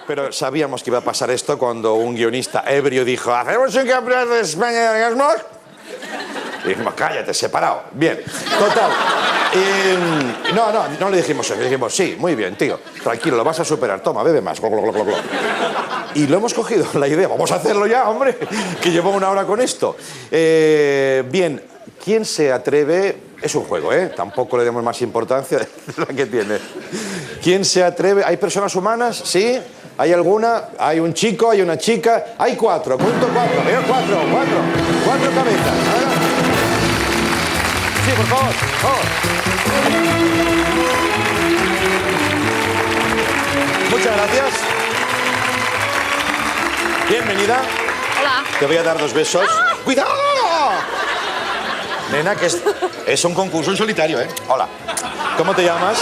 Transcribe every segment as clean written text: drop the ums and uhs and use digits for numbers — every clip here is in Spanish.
Pero sabíamos que iba a pasar esto cuando un guionista ebrio dijo ¿hacemos un campeonato de España de orgasmos? Y dijimos, cállate, separado. Bien, total. No le dijimos eso. Le dijimos, sí, muy bien, tío. Tranquilo, lo vas a superar. Toma, bebe más. Y lo hemos cogido, la idea. Vamos a hacerlo ya, hombre, que llevo 1 hora con esto. Bien, ¿quién se atreve? Es un juego, ¿eh? Tampoco le demos más importancia de la que tiene. ¿Quién se atreve? ¿Hay personas humanas? ¿Sí? ¿Hay alguna? ¿Hay un chico? ¿Hay una chica? Hay 4. Cuento 4. Veo 4 cabezas. Sí, por favor. Muchas gracias. Bienvenida. Hola. Te voy a dar 2 besos. ¡Ah! ¡Cuidado! Nena, que es un concurso en solitario, ¿eh? Hola. ¿Cómo te llamas?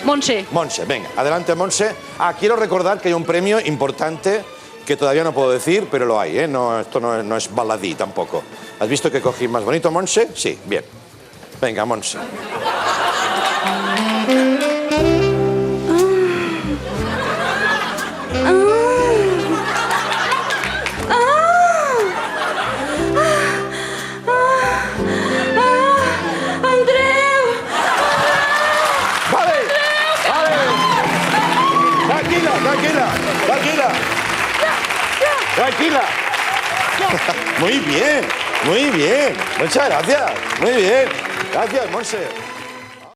Montse. Montse, venga. Adelante, Montse. Quiero recordar que hay un premio importante que todavía no puedo decir, pero lo hay, ¿eh? No, esto no es baladí tampoco. ¿Has visto que cogí más bonito, Montse? Sí, bien. Venga, Montse. Tranquila. Muy bien. Muchas gracias. Muy bien. Gracias, Montse.